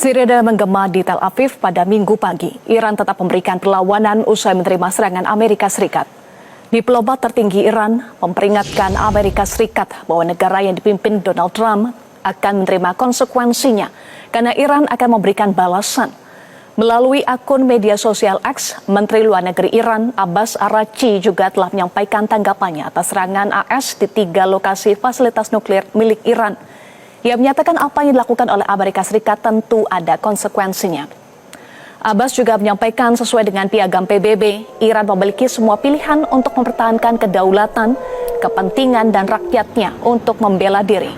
Sirene menggema di Tel Aviv pada Minggu pagi. Iran tetap memberikan perlawanan usai menerima serangan Amerika Serikat. Diplomat tertinggi Iran memperingatkan Amerika Serikat bahwa negara yang dipimpin Donald Trump akan menerima konsekuensinya karena Iran akan memberikan balasan. Melalui akun media sosial X, Menteri Luar Negeri Iran Abbas Araghchi juga telah menyampaikan tanggapannya atas serangan AS di 3 lokasi fasilitas nuklir milik Iran. Ia menyatakan apa yang dilakukan oleh Amerika Serikat tentu ada konsekuensinya. Abbas juga menyampaikan sesuai dengan piagam PBB, Iran memiliki semua pilihan untuk mempertahankan kedaulatan, kepentingan dan rakyatnya untuk membela diri.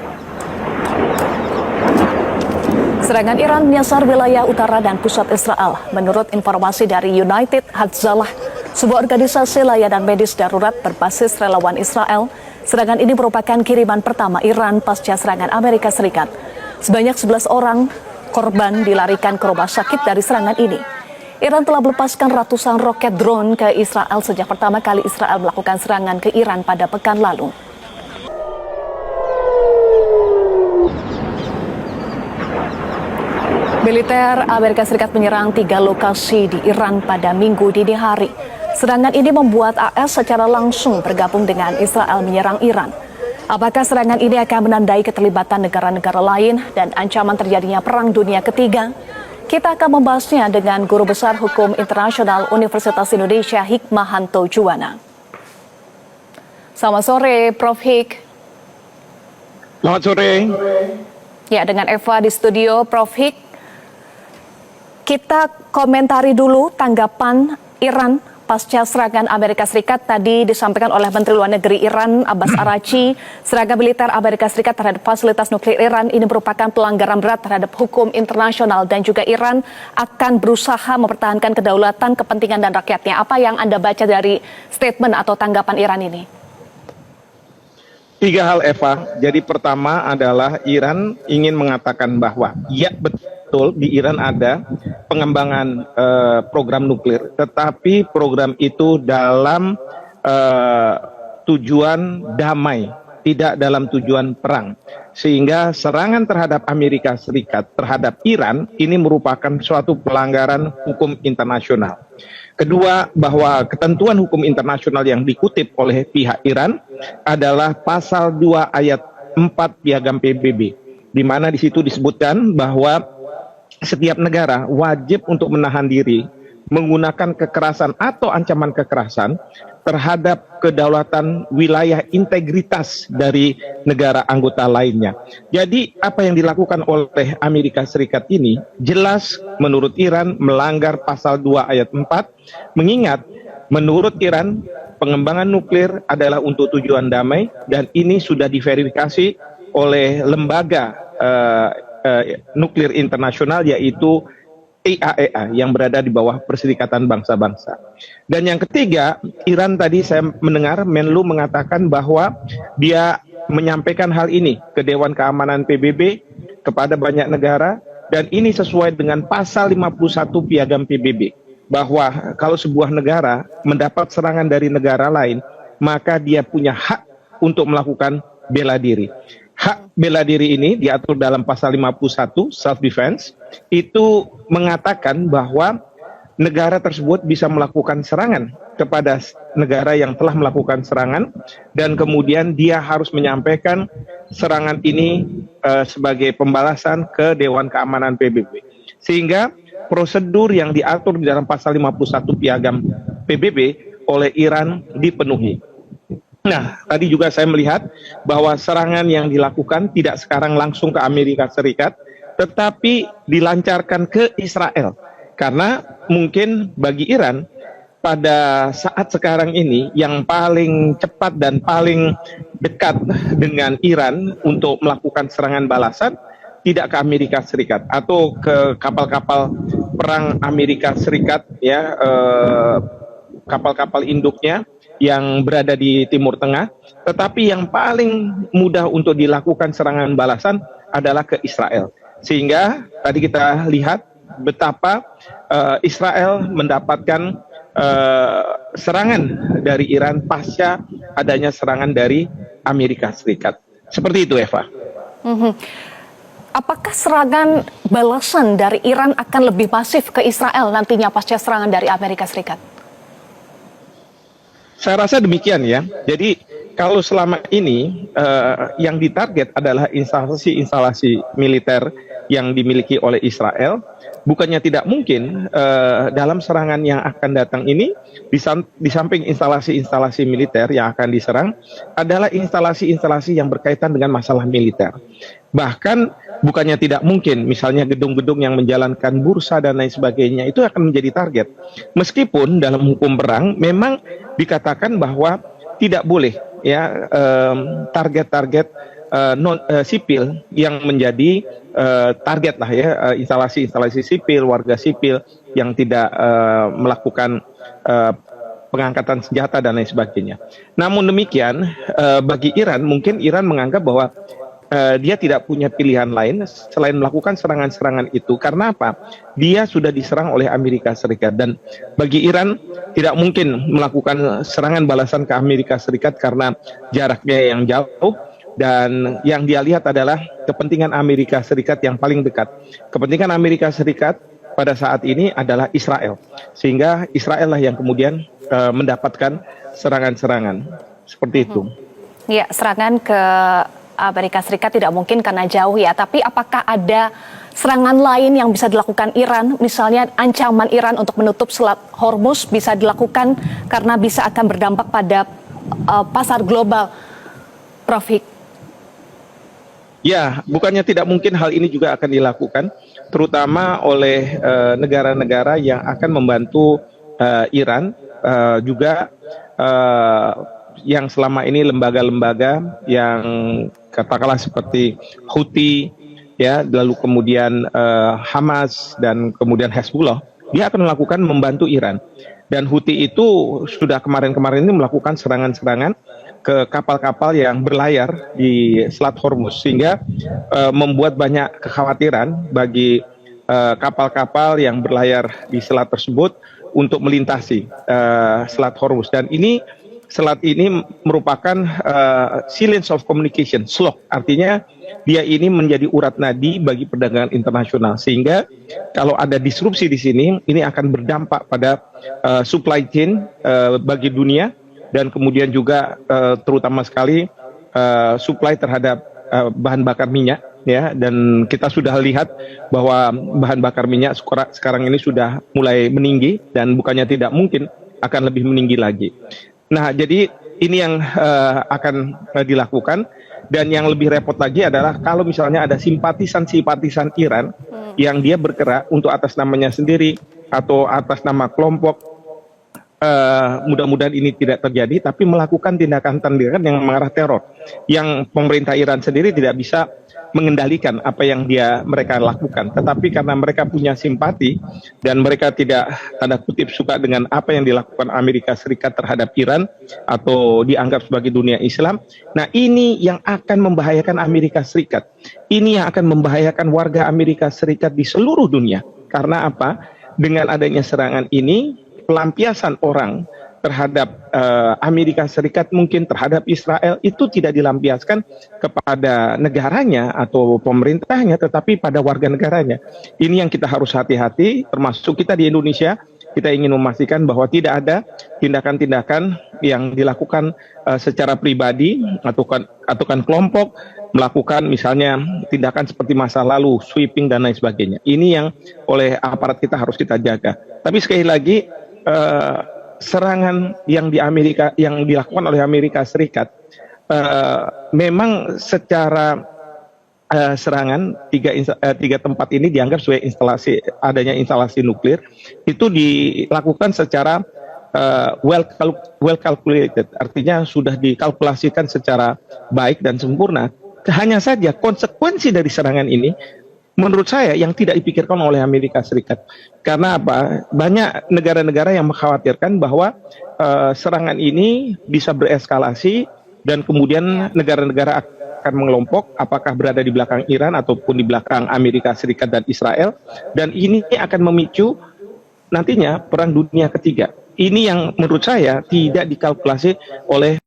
Serangan Iran menyasar wilayah utara dan pusat Israel. Menurut informasi dari United Hatzalah, sebuah organisasi layanan medis darurat berbasis relawan Israel, serangan ini merupakan kiriman pertama Iran pasca serangan Amerika Serikat. Sebanyak 11 orang korban dilarikan ke rumah sakit dari serangan ini. Iran telah melepaskan ratusan roket drone ke Israel sejak pertama kali Israel melakukan serangan ke Iran pada pekan lalu. Militer Amerika Serikat menyerang 3 lokasi di Iran pada Minggu dini hari. Serangan ini membuat AS secara langsung bergabung dengan Israel menyerang Iran. Apakah serangan ini akan menandai keterlibatan negara-negara lain dan ancaman terjadinya Perang Dunia Ketiga? Kita akan membahasnya dengan Guru Besar Hukum Internasional Universitas Indonesia Hikmahanto Juwana. Selamat sore, Prof. Hik. Selamat sore. Ya, dengan Eva di studio, Prof. Hik. Kita komentari dulu tanggapan Iran pasca serangan Amerika Serikat. Tadi disampaikan oleh Menteri Luar Negeri Iran Abbas Araghchi, serangan militer Amerika Serikat terhadap fasilitas nuklir Iran ini merupakan pelanggaran berat terhadap hukum internasional dan juga Iran akan berusaha mempertahankan kedaulatan, kepentingan dan rakyatnya. Apa yang Anda baca dari statement atau tanggapan Iran ini? 3 hal, Eva. Jadi pertama adalah Iran ingin mengatakan bahwa ya betul di Iran ada pengembangan program nuklir, tetapi program itu dalam tujuan damai, tidak dalam tujuan perang. Sehingga serangan terhadap Amerika Serikat terhadap Iran ini merupakan suatu pelanggaran hukum internasional. Kedua, bahwa ketentuan hukum internasional yang dikutip oleh pihak Iran adalah pasal 2 ayat 4 piagam PBB, di mana di situ disebutkan bahwa setiap negara wajib untuk menahan diri menggunakan kekerasan atau ancaman kekerasan terhadap kedaulatan wilayah integritas dari negara anggota lainnya. Jadi apa yang dilakukan oleh Amerika Serikat ini jelas menurut Iran melanggar pasal 2 ayat 4, mengingat menurut Iran pengembangan nuklir adalah untuk tujuan damai dan ini sudah diverifikasi oleh lembaga nuklir internasional yaitu IAEA yang berada di bawah Perserikatan Bangsa-Bangsa. Dan yang ketiga, Iran tadi saya mendengar Menlu mengatakan bahwa dia menyampaikan hal ini ke Dewan Keamanan PBB kepada banyak negara dan ini sesuai dengan pasal 51 piagam PBB bahwa kalau sebuah negara mendapat serangan dari negara lain maka dia punya hak untuk melakukan bela diri. Hak bela diri ini diatur dalam pasal 51 self defense, itu mengatakan bahwa negara tersebut bisa melakukan serangan kepada negara yang telah melakukan serangan dan kemudian dia harus menyampaikan serangan ini sebagai pembalasan ke Dewan Keamanan PBB. Sehingga prosedur yang diatur di dalam pasal 51 piagam PBB oleh Iran dipenuhi. Nah, tadi juga saya melihat bahwa serangan yang dilakukan tidak sekarang langsung ke Amerika Serikat, tetapi dilancarkan ke Israel. Karena mungkin bagi Iran, pada saat sekarang ini yang paling cepat dan paling dekat dengan Iran untuk melakukan serangan balasan, tidak ke Amerika Serikat atau ke kapal-kapal perang Amerika Serikat, ya, kapal-kapal induknya, yang berada di Timur Tengah, tetapi yang paling mudah untuk dilakukan serangan balasan adalah ke Israel. Sehingga tadi kita lihat betapa Israel mendapatkan serangan dari Iran pasca adanya serangan dari Amerika Serikat. Seperti itu, Eva. apakah serangan balasan dari Iran akan lebih masif ke Israel nantinya pasca serangan dari Amerika Serikat? Saya rasa demikian ya. Jadi kalau selama ini yang ditarget adalah instalasi-instalasi militer yang dimiliki oleh Israel, bukannya tidak mungkin dalam serangan yang akan datang ini, di samping instalasi-instalasi militer yang akan diserang, adalah instalasi-instalasi yang berkaitan dengan masalah militer. Bahkan bukannya tidak mungkin, misalnya gedung-gedung yang menjalankan bursa dan lain sebagainya, itu akan menjadi target. Meskipun dalam hukum perang memang dikatakan bahwa tidak boleh ya target-target sipil yang menjadi target lah ya, instalasi-instalasi sipil, warga sipil yang tidak melakukan pengangkatan senjata dan lain sebagainya. Namun demikian, bagi Iran, mungkin Iran menganggap bahwa dia tidak punya pilihan lain selain melakukan serangan-serangan itu. Karena apa? Dia sudah diserang oleh Amerika Serikat, dan bagi Iran tidak mungkin melakukan serangan balasan ke Amerika Serikat karena jaraknya yang jauh, dan yang dia lihat adalah kepentingan Amerika Serikat yang paling dekat. Kepentingan Amerika Serikat pada saat ini adalah Israel, sehingga Israel lah yang kemudian mendapatkan serangan-serangan seperti itu. Ya, serangan ke Amerika Serikat tidak mungkin karena jauh ya, tapi apakah ada serangan lain yang bisa dilakukan Iran, misalnya ancaman Iran untuk menutup Selat Hormuz bisa dilakukan karena bisa akan berdampak pada pasar global, Prof. Hik? Ya, bukannya tidak mungkin hal ini juga akan dilakukan, terutama oleh negara-negara yang akan membantu Iran, juga yang selama ini lembaga-lembaga yang katakanlah seperti Houthi, ya, lalu kemudian Hamas dan kemudian Hezbollah, dia akan melakukan membantu Iran. Dan Houthi itu sudah kemarin-kemarin ini melakukan serangan-serangan ke kapal-kapal yang berlayar di Selat Hormuz, sehingga membuat banyak kekhawatiran bagi kapal-kapal yang berlayar di selat tersebut untuk melintasi Selat Hormuz. Dan ini selat ini merupakan silence of communication, SLOC, artinya dia ini menjadi urat nadi bagi perdagangan internasional, sehingga kalau ada disrupsi di sini, ini akan berdampak pada supply chain bagi dunia, dan kemudian juga terutama sekali supply terhadap bahan bakar minyak, ya. Dan kita sudah lihat bahwa bahan bakar minyak sekarang ini sudah mulai meninggi, dan bukannya tidak mungkin akan lebih meninggi lagi. Nah, jadi ini yang akan dilakukan, dan yang lebih repot lagi adalah kalau misalnya ada simpatisan-simpatisan Iran yang dia bergerak untuk atas namanya sendiri atau atas nama kelompok, mudah-mudahan ini tidak terjadi, tapi melakukan tindakan-tindakan yang mengarah teror, yang pemerintah Iran sendiri tidak bisa mengendalikan apa yang mereka lakukan. Tetapi karena mereka punya simpati dan mereka tidak tanda kutip suka dengan apa yang dilakukan Amerika Serikat terhadap Iran atau dianggap sebagai dunia Islam, nah ini yang akan membahayakan Amerika Serikat. Ini yang akan membahayakan warga Amerika Serikat di seluruh dunia. Karena apa? Dengan adanya serangan ini, pelampiasan orang terhadap Amerika Serikat, mungkin terhadap Israel, itu tidak dilampiaskan kepada negaranya atau pemerintahnya, tetapi pada warga negaranya. Ini yang kita harus hati-hati, termasuk kita di Indonesia. Kita ingin memastikan bahwa tidak ada tindakan-tindakan yang dilakukan secara pribadi atau kelompok melakukan misalnya tindakan seperti masa lalu, sweeping dan lain sebagainya. Ini yang oleh aparat kita harus kita jaga. Tapi sekali lagi, serangan yang dilakukan oleh Amerika Serikat memang secara serangan tiga tempat ini dianggap sebagai adanya instalasi nuklir, itu dilakukan secara well calculated, artinya sudah dikalkulasikan secara baik dan sempurna. Hanya saja konsekuensi dari serangan ini menurut saya yang tidak dipikirkan oleh Amerika Serikat. Karena apa? Banyak negara-negara yang mengkhawatirkan bahwa serangan ini bisa bereskalasi dan kemudian negara-negara akan mengelompok, apakah berada di belakang Iran ataupun di belakang Amerika Serikat dan Israel, dan ini akan memicu nantinya perang dunia ketiga. Ini yang menurut saya tidak dikalkulasi oleh